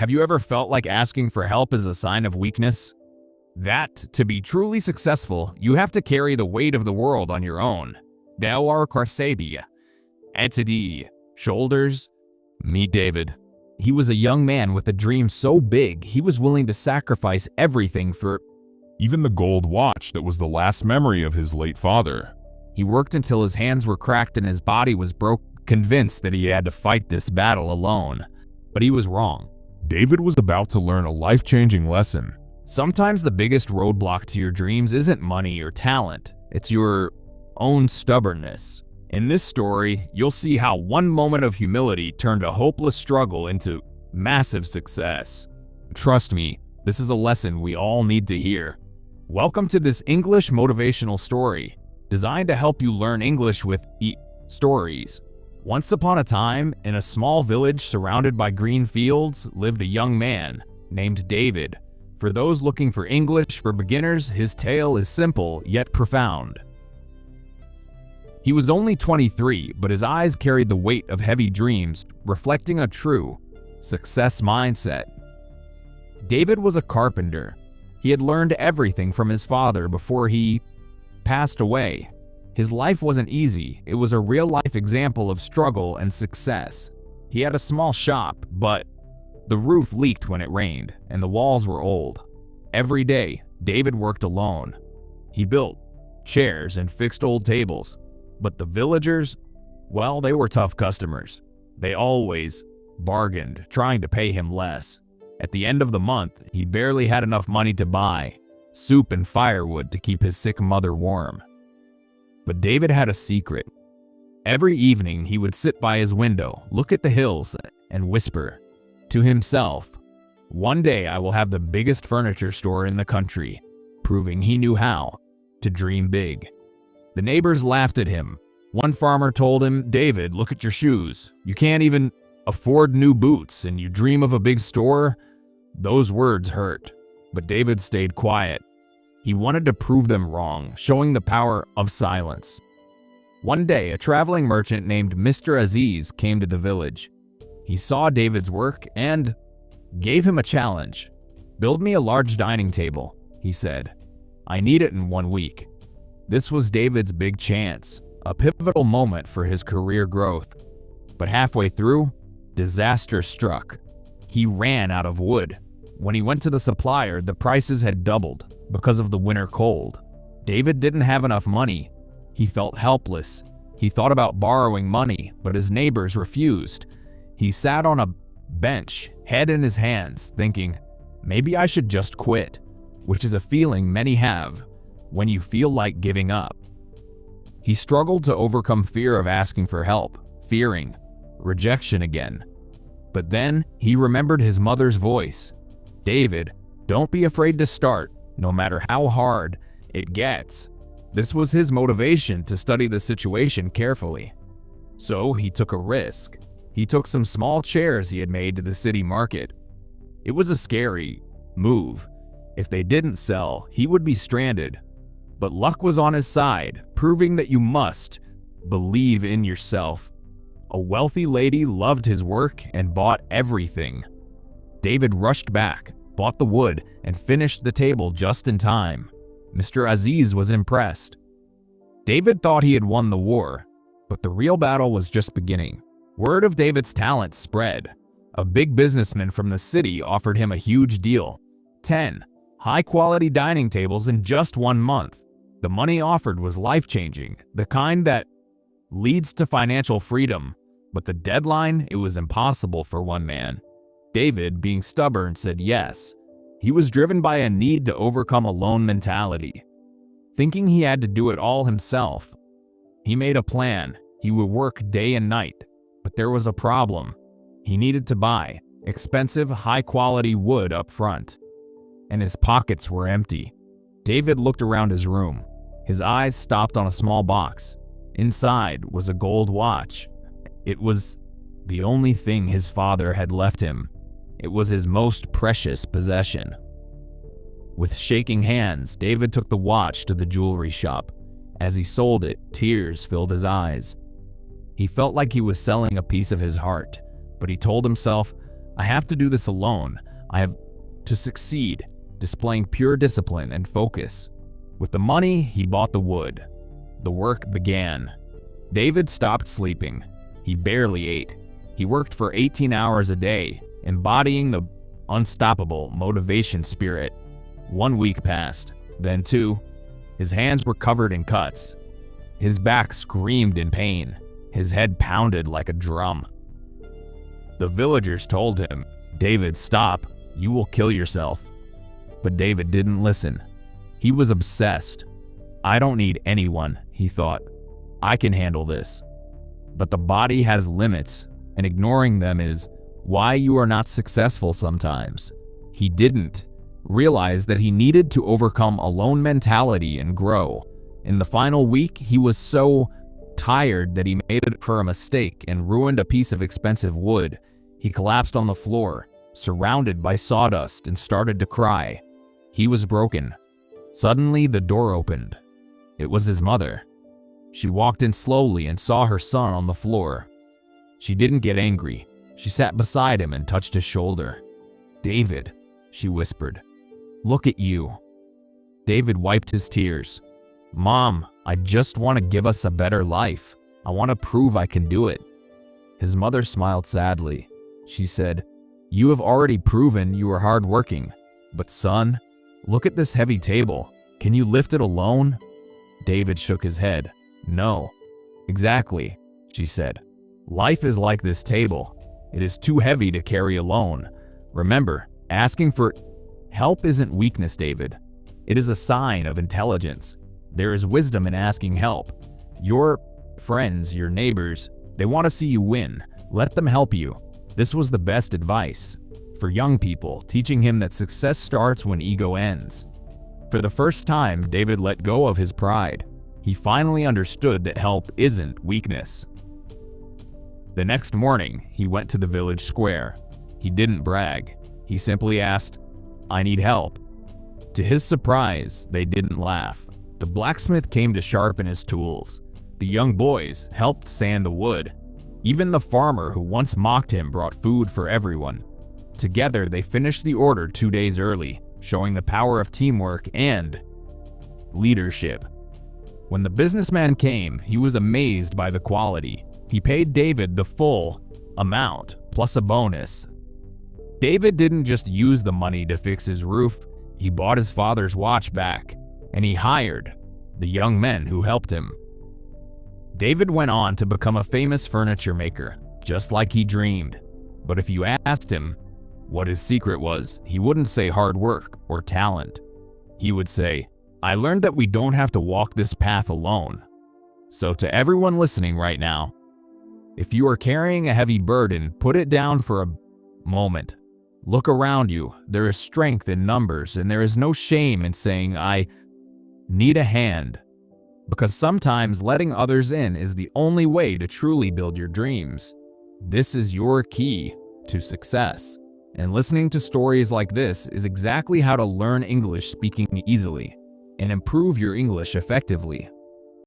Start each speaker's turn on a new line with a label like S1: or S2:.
S1: Have you ever felt like asking for help is a sign of weakness? That, to be truly successful, you have to carry the weight of the world on your own. Dewar Karsabia. Entity. Shoulders. Meet David. He was a young man with a dream so big he was willing to sacrifice everything for
S2: Even the gold watch that was the last memory of his late father.
S1: He worked until his hands were cracked and his body was broke, convinced that he had to fight this battle alone. But he was wrong.
S2: David was about to learn a life-changing lesson.
S1: Sometimes the biggest roadblock to your dreams isn't money or talent, it's your own stubbornness. In this story, you'll see how one moment of humility turned a hopeless struggle into massive success. Trust me, this is a lesson we all need to hear. Welcome to this English motivational story, designed to help you learn English with stories. Once upon a time, in a small village surrounded by green fields, lived a young man named David. For those looking for English for beginners, his tale is simple yet profound. He was only 23, but his eyes carried the weight of heavy dreams, reflecting a true success mindset. David was a carpenter. He had learned everything from his father before he passed away. His life wasn't easy. It was a real-life example of struggle and success. He had a small shop, but the roof leaked when it rained, and the walls were old. Every day, David worked alone. He built chairs and fixed old tables. But the villagers, well, they were tough customers. They always bargained, trying to pay him less. At the end of the month, he barely had enough money to buy soup and firewood to keep his sick mother warm. But David had a secret. Every evening, he would sit by his window, look at the hills, and whisper to himself, "One day I will have the biggest furniture store in the country," proving he knew how to dream big. The neighbors laughed at him. One farmer told him, "David, look at your shoes. You can't even afford new boots and you dream of a big store?" Those words hurt, but David stayed quiet. He wanted to prove them wrong, showing the power of silence. One day, a traveling merchant named Mr. Aziz came to the village. He saw David's work and gave him a challenge. "Build me a large dining table," he said. "I need it in 1 week." This was David's big chance, a pivotal moment for his career growth. But halfway through, disaster struck. He ran out of wood. When he went to the supplier, the prices had doubled because of the winter cold. David didn't have enough money. He felt helpless. He thought about borrowing money, but his neighbors refused. He sat on a bench, head in his hands, thinking, maybe I should just quit, which is a feeling many have when you feel like giving up. He struggled to overcome fear of asking for help, fearing rejection again. But then he remembered his mother's voice. "David, don't be afraid to start, no matter how hard it gets." This was his motivation to study the situation carefully. So he took a risk. He took some small chairs he had made to the city market. It was a scary move. If they didn't sell, he would be stranded. But luck was on his side, proving that you must believe in yourself. A wealthy lady loved his work and bought everything. David rushed back, bought the wood, and finished the table just in time. Mr. Aziz was impressed. David thought he had won the war, but the real battle was just beginning. Word of David's talent spread. A big businessman from the city offered him a huge deal: 10 high-quality dining tables in just 1 month. The money offered was life-changing, the kind that leads to financial freedom. But the deadline, it was impossible for one man. David, being stubborn, said yes. He was driven by a need to overcome a lone mentality. Thinking he had to do it all himself, he made a plan. He would work day and night. But there was a problem. He needed to buy expensive, high-quality wood up front, and his pockets were empty. David looked around his room. His eyes stopped on a small box. Inside was a gold watch. It was the only thing his father had left him. It was his most precious possession. With shaking hands, David took the watch to the jewelry shop. As he sold it, tears filled his eyes. He felt like he was selling a piece of his heart, but he told himself, I have to do this alone. I have to succeed, displaying pure discipline and focus. With the money, he bought the wood. The work began. David stopped sleeping. He barely ate. He worked for 18 hours a day, embodying the unstoppable motivation spirit. 1 week passed, then 2. His hands were covered in cuts. His back screamed in pain. His head pounded like a drum. The villagers told him, "David, stop. You will kill yourself." But David didn't listen. He was obsessed. "I don't need anyone," he thought. "I can handle this." But the body has limits, and ignoring them is why you are not successful sometimes. He didn't realize that he needed to overcome a lone mentality and grow. In the final week, he was so tired that he made a mistake and ruined a piece of expensive wood. He collapsed on the floor, surrounded by sawdust, and started to cry. He was broken. Suddenly, the door opened. It was his mother. She walked in slowly and saw her son on the floor. She didn't get angry. She sat beside him and touched his shoulder. "David," she whispered, "look at you." David wiped his tears. "Mom, I just want to give us a better life. I want to prove I can do it." His mother smiled sadly. She said, "You have already proven you are hardworking. But son, look at this heavy table. Can you lift it alone?" David shook his head. "No." "Exactly," she said. "Life is like this table. It is too heavy to carry alone. Remember, asking for help isn't weakness, David. It is a sign of intelligence. There is wisdom in asking help. Your friends, your neighbors, they want to see you win. Let them help you." This was the best advice for young people, teaching him that success starts when ego ends. For the first time, David let go of his pride. He finally understood that help isn't weakness. The next morning, he went to the village square. He didn't brag. He simply asked, "I need help." To his surprise, they didn't laugh. The blacksmith came to sharpen his tools. The young boys helped sand the wood. Even the farmer who once mocked him brought food for everyone. Together, they finished the order 2 days early, showing the power of teamwork and leadership. When the businessman came, he was amazed by the quality. He paid David the full amount, plus a bonus. David didn't just use the money to fix his roof, he bought his father's watch back, and he hired the young men who helped him. David went on to become a famous furniture maker, just like he dreamed. But if you asked him what his secret was, he wouldn't say hard work or talent. He would say, "I learned that we don't have to walk this path alone." So to everyone listening right now, if you are carrying a heavy burden, put it down for a moment. Look around you. There is strength in numbers, and there is no shame in saying, "I need a hand." Because sometimes letting others in is the only way to truly build your dreams. This is your key to success. And listening to stories like this is exactly how to learn English speaking easily and improve your English effectively.